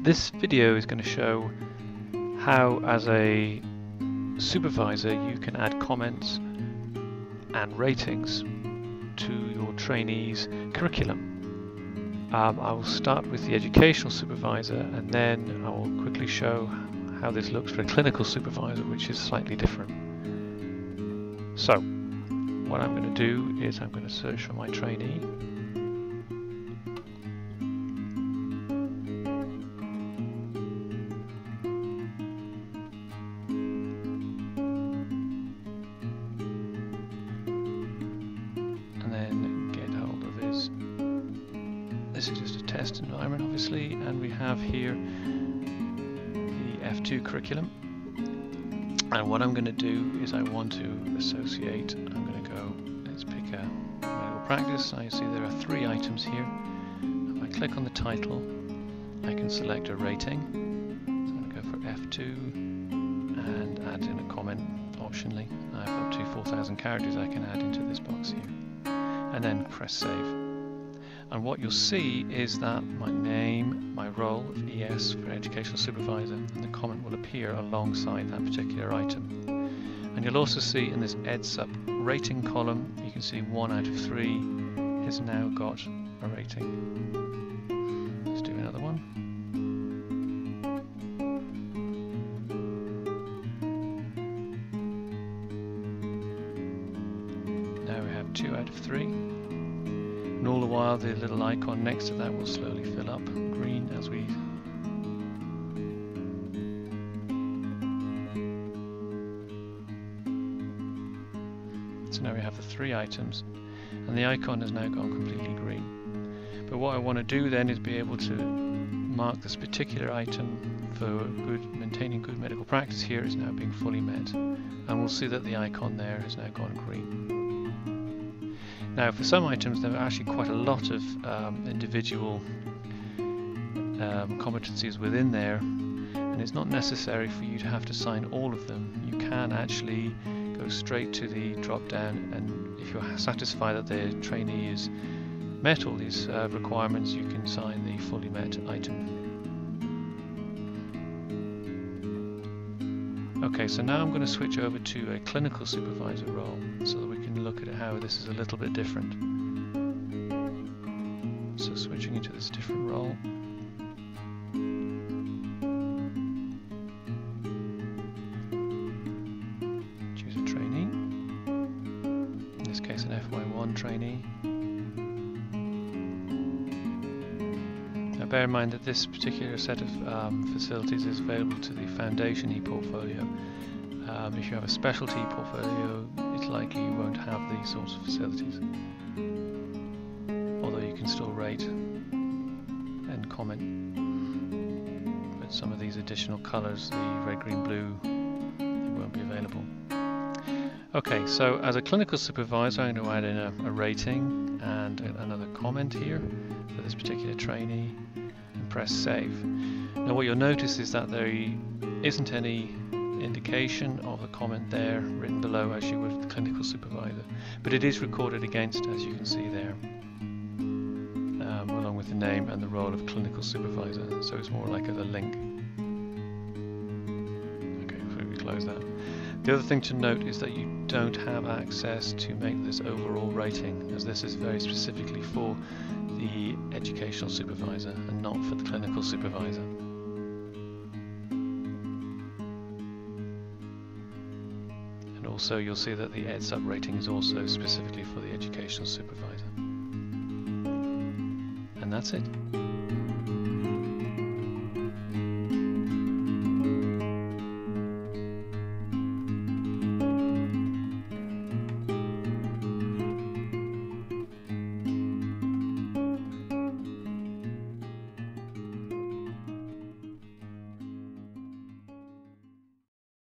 This video is going to show how, as a supervisor, you can add comments and ratings to your trainees' curriculum. I will start with the educational supervisor, and then I will quickly show how this looks for a clinical supervisor, which is slightly different. So, what I'm going to do is I'm going to search for my trainee. This is just a test environment, obviously, and we have here the F2 curriculum. And what I'm going to do is I want to associate. I'm going to go, let's pick a medical practice. I see there are 3 items here. If I click on the title, I can select a rating. So I'm going to go for F2 and add in a comment optionally. I have up to 4,000 characters I can add into this box here. And then press save. And what you'll see is that my name, my role of ES for Educational Supervisor, and the comment will appear alongside that particular item. And you'll also see in this EdSup rating column, you can see 1 out of 3 has now got a rating. Let's do another one. Now we have 2 out of 3. And all the while the little icon next to that will slowly fill up green as we so now we have the 3 items and the icon has now gone completely green. But what I want to do then is be able to mark this particular item for maintaining good medical practice here is now being fully met, and we'll see that the icon there has now gone green. Now, for some items, there are actually quite a lot of individual competencies within there, and it's not necessary for you to have to sign all of them. You can actually go straight to the drop-down, and if you're satisfied that the trainee has met all these requirements, you can sign the fully met item. Okay, so now I'm going to switch over to a clinical supervisor role so that we can look at how this is a little bit different. So switching into this different role. Choose a trainee. In this case an FY1 trainee. Now bear in mind that this particular set of facilities is available to the Foundation e-portfolio. If you have a specialty portfolio, it's likely you won't have these sorts of facilities. Although you can still rate and comment. But some of these additional colours, the red, green, blue, they won't be available. Okay, so as a clinical supervisor, I'm going to add in a rating and another comment here for this particular trainee and press save. Now what you'll notice is that there isn't any indication of a comment there written below as you would with the clinical supervisor, but it is recorded against, as you can see there, along with the name and the role of clinical supervisor, so it's more like a link. Okay, before we close that. The other thing to note is that you don't have access to make this overall rating, as this is very specifically for the educational supervisor and not for the clinical supervisor. And also you'll see that the EdSup rating is also specifically for the educational supervisor. And that's it.